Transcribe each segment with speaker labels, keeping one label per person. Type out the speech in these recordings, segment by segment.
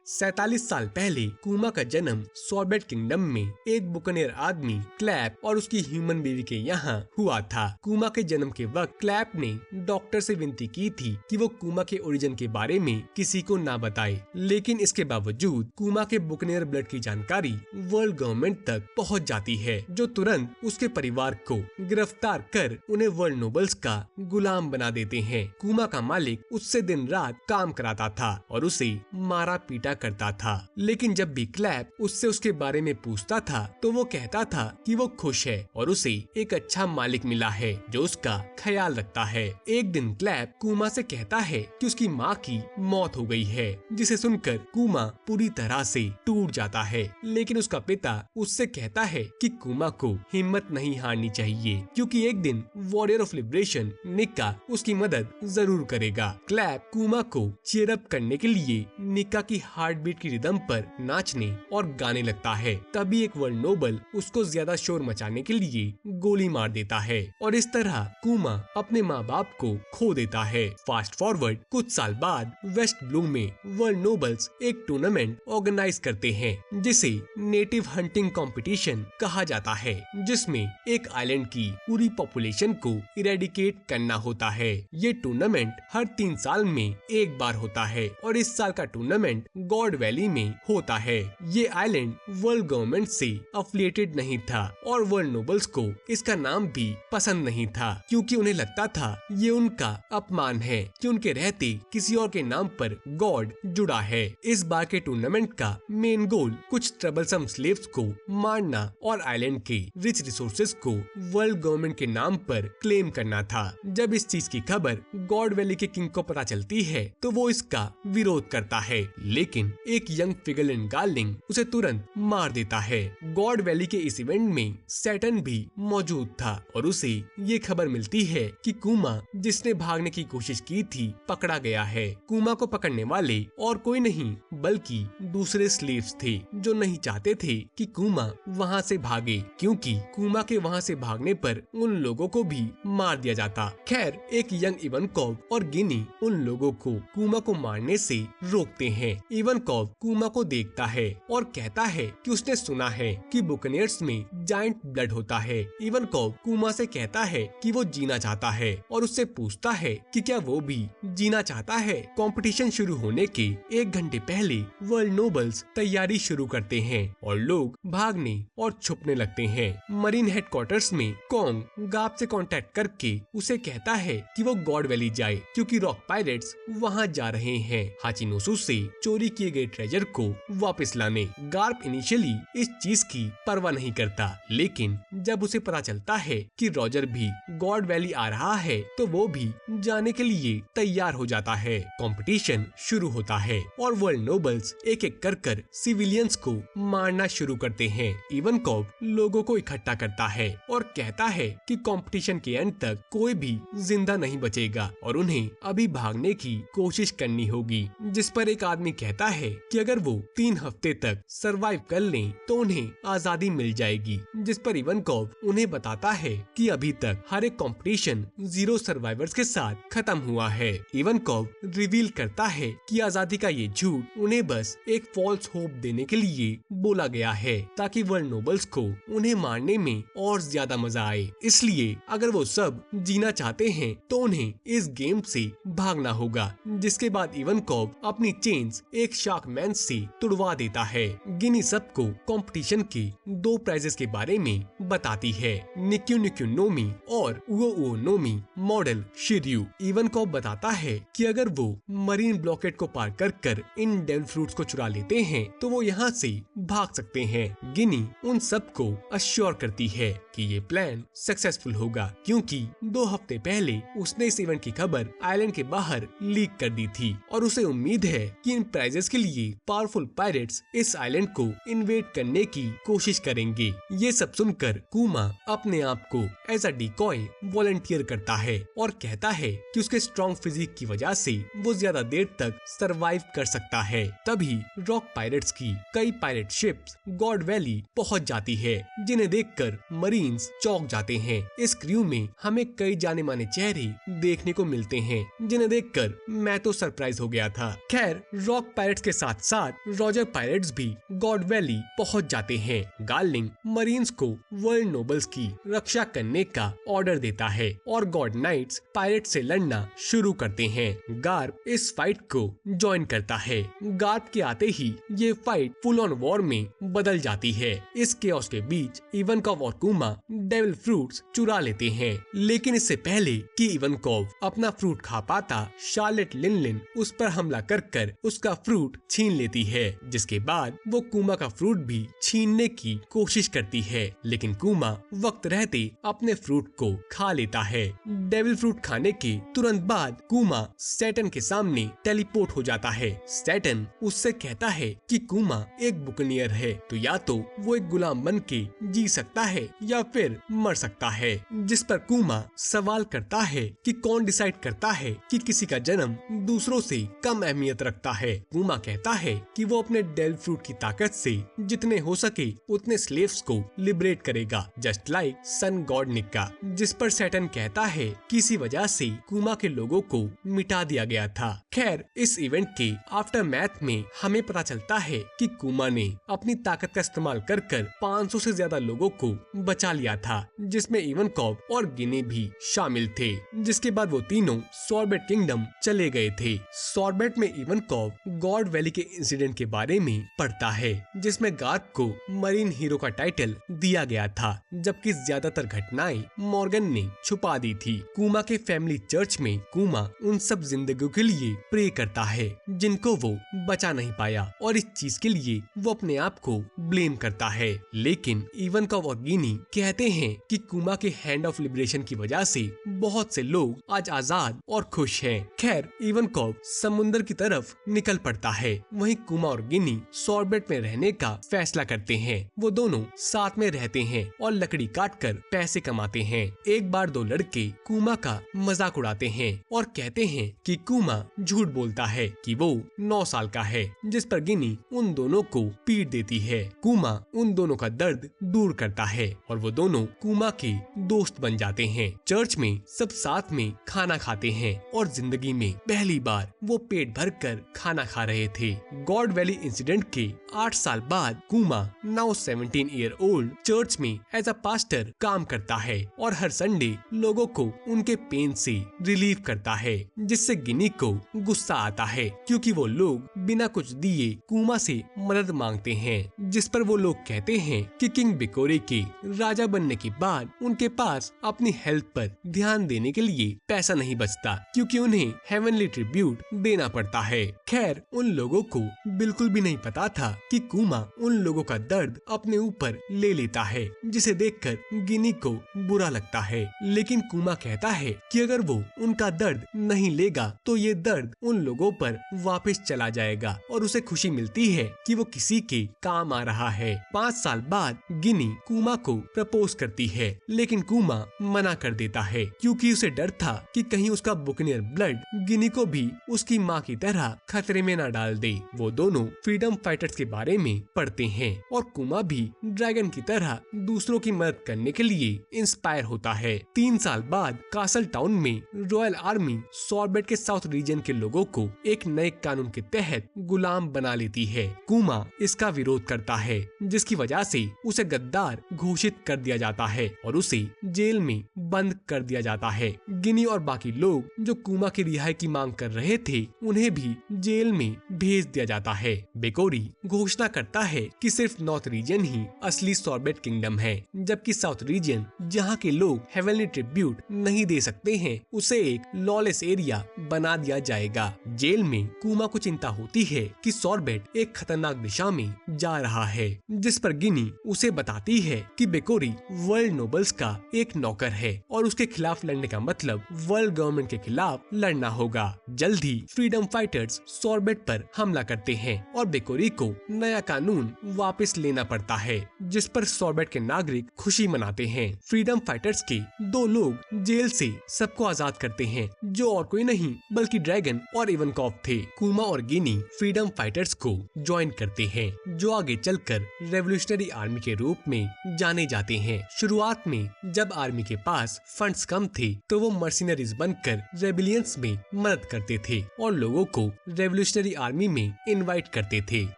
Speaker 1: 47 साल पहले कुमा का जन्म सॉर्बेट किंगडम में एक बुकनेर आदमी क्लैप और उसकी ह्यूमन बेबी के यहाँ हुआ था। कुमा के जन्म के वक्त क्लैप ने डॉक्टर से विनती की थी कि वो कुमा के ओरिजिन के बारे में किसी को ना बताए, लेकिन इसके बावजूद कुमा के बुकनेर ब्लड की जानकारी वर्ल्ड गवर्नमेंट तक पहुँच जाती है, जो तुरंत उसके परिवार को गिरफ्तार कर उन्हें वर्ल्ड नोबल्स का गुलाम बना देते हैं। कुमा का मालिक उससे दिन रात काम कराता था और उसे मारा पीटा करता था, लेकिन जब भी क्लैप उससे उसके बारे में पूछता था तो वो कहता था कि वो खुश है और उसे एक अच्छा मालिक मिला है जो उसका ख्याल रखता है। एक दिन क्लैप कुमा से कहता है कि उसकी माँ की मौत हो गई है, जिसे सुनकर कुमा पूरी तरह से टूट जाता है, लेकिन उसका पिता उससे कहता है कि कुमा को हिम्मत नहीं हारनी चाहिए, क्योंकि एक दिन वॉरियर ऑफ लिबरेशन निक्का उसकी मदद जरूर करेगा। क्लैप कुमा को चीयर अप करने के लिए निक्का की हार्ट बीट की रिदम पर नाचने और गाने लगता है। तभी एक वर्ल्ड नोबल उसको ज्यादा शोर मचाने के लिए गोली मार देता है और इस तरह कुमा अपने माँ बाप को खो देता है। फास्ट फॉरवर्ड कुछ साल बाद वेस्ट ब्लू में वर्ल्ड नोबल्स एक टूर्नामेंट ऑर्गेनाइज करते हैं जिसे नेटिव हंटिंग कंपटीशन कहा जाता है, जिसमें एक आइलैंड की पूरी पॉपुलेशन को इरेडिकेट करना होता है। ये टूर्नामेंट हर 3 साल में एक बार होता है और इस साल का टूर्नामेंट गॉड वैली में होता है। ये आइलैंड वर्ल्ड गवर्नमेंट से अफिलिएटेड नहीं था और वर्ल्ड नोबल्स को इसका नाम भी पसंद नहीं था, क्योंकि उन्हें लगता था ये उनका अपमान है कि उनके रहते किसी और के नाम पर गॉड जुड़ा है। इस बार के टूर्नामेंट का मेन गोल कुछ ट्रबलसम स्लेव्स को मारना और आइलैंड के रिच रिसोर्सेज को वर्ल्ड गवर्नमेंट के नाम पर क्लेम करना था। जब इस चीज की खबर गॉड वैली के किंग को पता चलती है तो वो इसका विरोध करता है, लेकिन एक यंग फिगरलैंड गार्लिंग उसे तुरंत मार देता है। गॉड वैली के इस इवेंट में सैटर्न भी मौजूद था और उसे ये खबर मिलती है कि कुमा जिसने भागने की कोशिश की थी पकड़ा गया है। कुमा को पकड़ने वाले और कोई नहीं बल्कि दूसरे स्लेव्स थे जो नहीं चाहते थे कि कुमा वहाँ से भागे, क्योंकि कुमा के वहाँ से भागने पर उन लोगों को भी मार दिया जाता। खैर, एक यंग इवनकोव और गिनी उन लोगों को कुमा को मारने से रोकते हैं। इवनकोव कुमा को देखता है और कहता है कि उसने सुना है कि बुकनेयर्स में जायंट ब्लड होता है। इवनकोव कुमा से कहता है कि वो जीना चाहता है और उससे पूछता है कि क्या वो भी जीना चाहता है। कंपटीशन शुरू होने के 1 घंटे पहले वर्ल्ड नोबल्स तैयारी शुरू करते हैं और लोग भागने और छुपने लगते हैं। मरीन हेडक्वार्टर्स में कॉन्ग गाप से कांटेक्ट करके उसे कहता है कि वो गॉड वैली जाए, क्योंकि रॉक पायरेट्स वहाँ जा रहे हैं हाचिनोसु से चोरी किए गए ट्रेजर को वापस लाने। गार्प इनिशियली इस चीज की परवाह नहीं करता, लेकिन जब उसे पता चलता है कि रॉजर भी गॉड वैली आ रहा है तो वो भी जाने के लिए तैयार हो जाता है। कंपटीशन शुरू होता है और वर्ल्ड नोबल्स एक एक कर सिविलियंस को मारना शुरू करते हैं। इवनकोव लोगों को इकट्ठा करता है और कहता है कि कंपटीशन के एंड तक कोई भी जिंदा नहीं बचेगा और उन्हें अभी भागने की कोशिश करनी होगी, जिस पर एक आदमी कहता है कि अगर वो 3 हफ्ते तक सरवाइव कर लें तो उन्हें आजादी मिल जाएगी, जिस पर इवनकोव उन्हें बताता है कि अभी तक हर एक कंपटीशन 0 सर्वाइवर्स के साथ खत्म हुआ है। इवनकोव रिवील करता है कि आजादी का ये झूठ उन्हें बस एक फॉल्स होप देने के लिए बोला गया है, ताकि वर्ल्ड नोबल्स को उन्हें मारने में और ज्यादा मजा आए। इसलिए अगर वो सब जीना चाहते हैं तो उन्हें इस गेम से भागना होगा, जिसके बाद इवनकोव अपनी चेन्स एक शार्कमैन से तुड़वा देता है। गिनी सबको कंपटीशन के 2 प्राइजेस के बारे में बताती है, निक्यू निक्यू नोमी और उओ उओ नोमी मॉडल शिर्यू। इवनकोव बताता है कि अगर वो मरीन ब्लॉकेट को पार कर इन डेविल फ्रूट्स को चुरा लेते हैं तो वो यहाँ से भाग सकते हैं। गिनी उन सबको अश्योर करती है कि ये प्लान सक्सेसफुल होगा, क्योंकि 2 हफ्ते पहले उसने इस इवेंट की खबर आइलैंड के बाहर लीक कर दी थी और उसे उम्मीद है कि इन प्राइजेस के लिए पावरफुल पायरेट्स इस आइलैंड को इन्वेड करने की कोशिश करेंगे। ये सब सुनकर कुमा अपने आप को एज अ डिकॉय वॉलंटियर करता है और कहता है कि उसके स्ट्रॉन्ग फिजिक की वजह से वो ज्यादा देर तक सरवाइव कर सकता है। तभी रॉक पायरेट्स की कई पायरेट शिप्स गॉड वैली पहुंच जाती है, जिन्हें देखकर मरीन्स चौंक जाते हैं। इस क्रू में हमें कई जाने माने चेहरे देखने को मिलते हैं, जिन्हें देखकर मैं तो सरप्राइज हो गया था। खैर, रॉक पायरेट्स के साथ साथ रॉजर पायरेट्स भी गॉड वैली पहुंच जाते हैं। गार्लिंग मरीन्स को वर्ल्ड नोबल्स की रक्षा करने का ऑर्डर देता है और गॉड नाइट्स पायरेट से लड़ना शुरू करते हैं। गार्प इस फाइट को ज्वाइन करता है। गार्प के आते ही ये फाइट फुल ऑन वॉर में बदल जाती है। इस केओस के बीच इवनकोव और कुमा डेविल फ्रूट्स चुरा लेते हैं, लेकिन इससे पहले कि इवनकोव अपना फ्रूट खा पाता, शार्लेट लिनलिन उस पर हमला कर उसका फ्रूट छीन लेती है, जिसके बाद वो कुमा का फ्रूट भी छीनने की कोशिश करती है, लेकिन कुमा वक्त रहते अपने फ्रूट को खा लेता है। डेविल फ्रूट खाने के तुरंत बाद कुमा सैटर्न के सामने टेलीपोर्ट हो जाता है। सैटर्न उससे कहता है कि कुमा एक बुकनियर है, तो या तो वो एक गुलाम बन के जी सकता है या फिर मर सकता है, जिस पर कुमा सवाल करता है कि कौन डिसाइड करता है कि किसी का जन्म दूसरों से कम अहमियत रखता है। कुमा कहता है कि वो अपने डेविल फ्रूट की ताकत से जितने हो सके उतने स्लेव्स को लिबरेट करेगा, जस्ट लाइक सन गॉड निक्का, जिस पर सैटर्न कहता है कि इसी वजह से कुमा के लोगों को मिटा दिया गया था। खैर, इस इवेंट के आफ्टर मैथ में हमें पता चलता है कि कुमा ने अपनी ताकत का इस्तेमाल कर 500 से ज्यादा लोगों को बचा लिया था, जिसमें इवनकोव और गिनी भी शामिल थे। जिसके बाद वो तीनों सॉर्बेट किंगडम चले गए थे। सॉर्बेट में इवनकोव गॉड वैली के इंसिडेंट के बारे में पढ़ता है, जिसमें गार्प को मरीन हीरो का टाइटल दिया गया था, जबकि ज्यादातर घटनाएं मॉर्गन ने छुपा दी थी। कुमा के फैमिली चर्च में कुमा उन सब जिंदगियों के लिए प्रे करता है जिनको वो बचा नहीं पाया, और इस चीज के लिए वो अपने आप को ब्लेम करता है। लेकिन इवनकोव और गिनी कहते हैं कि कुमा के हैंड ऑफ लिबरेशन की वजह से बहुत से लोग आज आजाद और खुश हैं। खैर, इवनकोव समुंदर की तरफ निकल पड़ता है, वहीं कुमा और गिनी सॉर्बेट में रहने का फैसला करते हैं। वो दोनों साथ में रहते हैं और लकड़ी काटकर पैसे कमाते हैं। एक बार दो लड़के कुमा का मजाक उड़ाते हैं और कहते हैं कि कुमा झूठ बोलता है कि वो 9 साल का है, जिस पर गिनी उन दोनों को पीट देती है। कुमा उन दोनों का दर्द दूर करता है और वो दोनों कुमा के दोस्त बन जाते हैं। चर्च में सब साथ में खाना खाते हैं और जिंदगी में पहली बार वो पेट भरकर खाना खा रहे थे। गॉड वैली इंसिडेंट के 8 साल बाद कुमा नाउ 17 ईयर ओल्ड चर्च में एज अ पास्टर काम करता है और हर संडे लोगों को उनके पेन से रिलीव करता है, जिससे गिनी को गुस्सा आता है क्योंकि वो लोग बिना कुछ दिए कुमा से मदद मांगते हैं, जिस पर वो लोग कहते हैं कि किंग बिकोरे के राजा बनने के बाद उनके पास अपनी हेल्थ पर ध्यान देने के लिए पैसा नहीं बचता, क्योंकि उन्हें हेवनली ट्रिब्यूट देना पड़ता है। खैर, उन लोगों को बिल्कुल भी नहीं पता था कि कुमा उन लोगों का दर्द अपने ऊपर ले लेता है, जिसे देखकर गिनी को बुरा लगता है। लेकिन कुमा कहता है कि अगर वो उनका दर्द नहीं लेगा तो ये दर्द उन लोगों पर वापस चला जाएगा, और उसे खुशी मिलती है कि वो किसी के काम आ रहा है। 5 साल बाद गिनी कुमा को प्रपोज करती है, लेकिन कुमा मना कर देता है क्योंकि उसे डर था कि कहीं उसका बुकनियर ब्लड गिनी को भी उसकी माँ की तरह खतरे में न डाल दे। वो दोनों फ्रीडम फाइटर्स के बारे में पढ़ते हैं और कुमा भी ड्रैगन की तरह दूसरों की मदद करने के लिए इंस्पायर होता है। 3 साल बाद कासल टाउन में रॉयल आर्मी सॉर्बेट के साउथ रीजन के लोगों को एक नए कानून के तहत गुलाम बना लेती है। कुमा इसका विरोध करता है, जिसकी वजह से उसे गद्दार घोषित कर दिया जाता है और उसे जेल में बंद कर दिया जाता है। गिनी और बाकी लोग जो कुमा की रिहाई की मांग कर रहे थे, उन्हें भी जेल में भेज दिया जाता है। बेकोरी घोषणा करता है कि सिर्फ नॉर्थ रीजन ही असली सॉर्बेट किंगडम है, जबकि साउथ रीजन जहाँ के लोग हेवनली ट्रिब्यूट नहीं दे सकते हैं, उसे एक लॉलेस एरिया बना दिया जाएगा। जेल में कुमा को चिंता होती होती है कि सॉर्बेट एक खतरनाक दिशा में जा रहा है, जिस पर गिनी उसे बताती है कि बेकोरी वर्ल्ड नोबल्स का एक नौकर है और उसके खिलाफ लड़ने का मतलब वर्ल्ड गवर्नमेंट के खिलाफ लड़ना होगा। जल्द ही फ्रीडम फाइटर्स सॉर्बेट पर हमला करते हैं और बेकोरी को नया कानून वापस लेना पड़ता है, जिस पर सॉर्बेट के नागरिक खुशी मनाते हैं। फ्रीडम फाइटर्स के 2 लोग जेल से सबको आजाद करते हैं, जो और कोई नहीं बल्कि ड्रैगन और इवनकॉफ थे। कुमा और गिनी फ्रीडम फाइटर्स को ज्वाइन करते हैं, जो आगे चलकर रेवोल्यूशनरी आर्मी के रूप में जाने जाते हैं। शुरुआत में जब आर्मी के पास फंड्स कम थे तो वो मर्सिनरीज बनकर रेबिलियंस में मदद करते थे और लोगों को रेवोल्यूशनरी आर्मी में इनवाइट करते थे।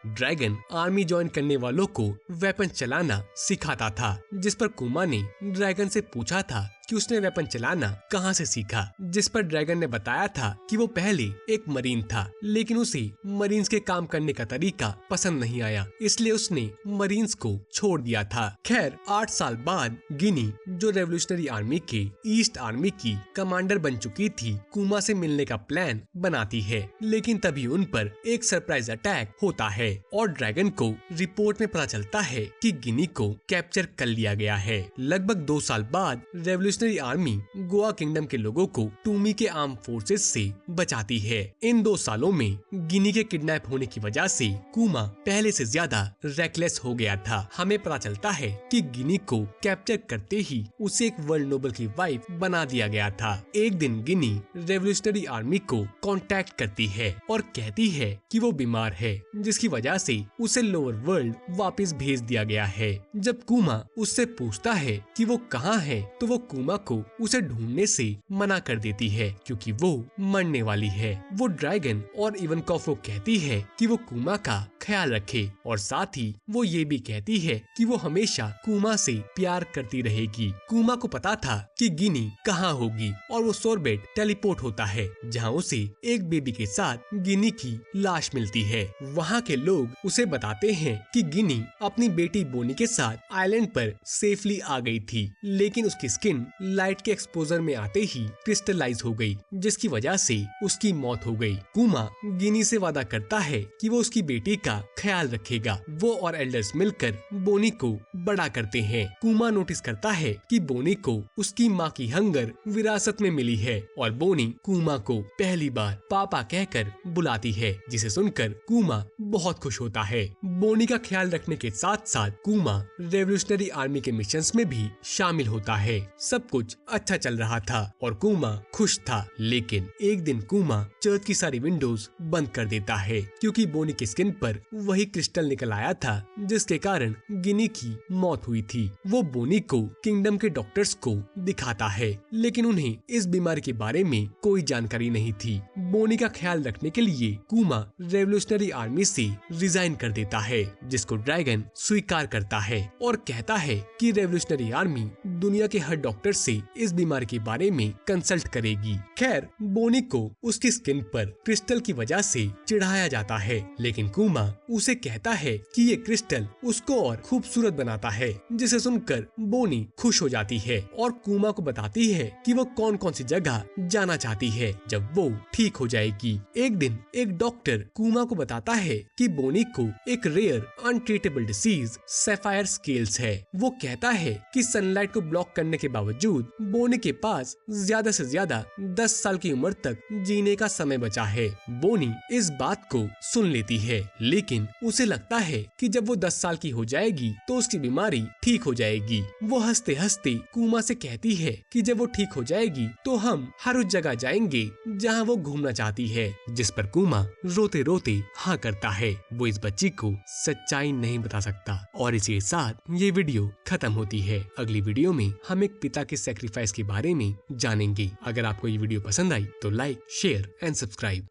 Speaker 1: ड्रैगन आर्मी ज्वाइन करने वालों को वेपन चलाना सिखाता था, जिस पर कुमा ने ड्रैगन से पूछा था कि उसने वेपन चलाना कहां से सीखा, जिस पर ड्रैगन ने बताया था कि वो पहले एक मरीन था, लेकिन उसे मरीन्स के काम करने का तरीका पसंद नहीं आया, इसलिए उसने मरीन्स को छोड़ दिया था। खैर 8 साल बाद गिनी, जो रेवोल्यूशनरी आर्मी के ईस्ट आर्मी की कमांडर बन चुकी थी, कुमा से मिलने का प्लान बनाती है, लेकिन तभी उन पर एक सरप्राइज अटैक होता है और ड्रैगन को रिपोर्ट में पता चलता है कि गिनी को कैप्चर कर लिया गया है। लगभग 2 साल बाद रेवोल्यूशनरी आर्मी गोवा किंगडम के लोगों को टूमी के आर्म फोर्सेस से बचाती है। इन 2 सालों में गिनी के किडनैप होने की वजह से कुमा पहले से ज्यादा रेकलेस हो गया था। हमें पता चलता है कि गिनी को कैप्चर करते ही उसे एक वर्ल्ड नोबल की वाइफ बना दिया गया था। एक दिन गिनी रेवोल्यूशनरी आर्मी को कांटेक्ट करती है और कहती है कि वो बीमार है, जिसकी वजह से उसे लोअर वर्ल्ड वापस भेज दिया गया है। जब कुमा उससे पूछता है कि वो कहाँ है, तो वो कुमा को उसे ढूंढने से मना कर देती है क्योंकि वो मरने वाली है। वो ड्रैगन और इवनकॉफ को कहती है कि वो कुमा का ख्याल रखे और साथ ही वो ये भी कहती है कि वो हमेशा कुमा से प्यार करती रहेगी। कुमा को पता था कि गिनी कहाँ होगी और वो सॉर्बेट टेलीपोर्ट होता है, जहाँ उसे एक बेबी के साथ गिनी की लाश मिलती है। वहाँ के लोग उसे बताते हैं कि गिनी अपनी बेटी बोनी के साथ आइलैंड पर सेफली आ गई थी, लेकिन उसकी स्किन लाइट के एक्सपोजर में आते ही क्रिस्टलाइज हो गई, जिसकी वजह से उसकी मौत हो गई। कुमा गिनी से वादा करता है कि वो उसकी बेटी का ख्याल रखेगा। वो और एल्डर्स मिलकर बोनी को बड़ा करते हैं। कुमा नोटिस करता है कि बोनी को उसकी माँ की हंगर विरासत में मिली है और बोनी कुमा को पहली बार पापा कहकर बुलाती है, जिसे सुनकर कुमा बहुत खुश होता है। बोनी का ख्याल रखने के साथ साथ कुमा रेवोल्यूशनरी आर्मी के मिशंस में भी शामिल होता है। सब कुछ अच्छा चल रहा था और कुमा खुश था, लेकिन एक दिन कुमा चर्च की सारी विंडोज बंद कर देता है क्योंकि बोनी की स्किन पर वही क्रिस्टल निकल आया था जिसके कारण गिनी की मौत हुई थी। वो बोनी को किंगडम के डॉक्टर्स को दिखाता है, लेकिन उन्हें इस बीमारी के बारे में कोई जानकारी नहीं थी। बोनी का ख्याल रखने के लिए कुमा रेवोल्यूशनरी आर्मी से रिजाइन कर देता है, जिसको ड्रैगन स्वीकार करता है और कहता है कि रेवोल्यूशनरी आर्मी दुनिया के हर डॉक्टर से इस बीमारी के बारे में कंसल्ट करेगी। खैर बोनी को उसकी स्किन पर क्रिस्टल की वजह से चिढ़ाया जाता है, लेकिन कुमा उसे कहता है कि ये क्रिस्टल उसको और खूबसूरत बनाता है, जिसे सुनकर बोनी खुश हो जाती है और कुमा को बताती है कि वो कौन कौन सी जगह जाना चाहती है जब वो ठीक हो जाएगी। एक दिन एक डॉक्टर कुमा को बताता है कि बोनी को एक rare untreatable disease sapphire scales है। वो कहता है कि सनलाइट को ब्लॉक करने के बावजूद बोनी के पास ज्यादा से ज्यादा 10 साल की उम्र तक जीने का समय बचा है। बोनी इस बात को सुन लेती है, लेकिन उसे लगता है कि जब वो 10 साल की हो जाएगी तो उसकी बीमारी ठीक हो जाएगी। वो हंसते हंसते कुमा से कहती है कि जब वो ठीक हो जाएगी तो हम हर उस जगह जाएंगे जहाँ वो घूमना चाहती है, जिस पर कुमा रोते रोते हाँ करता है। वो इस बच्ची को सच्चाई नहीं बता सकता और इसी के साथ ये वीडियो खत्म होती है। अगली वीडियो में हम एक पिता के सेक्रीफाइस के बारे में जानेंगे। अगर आपको ये वीडियो पसंद आई तो लाइक, शेयर एंड सब्सक्राइब।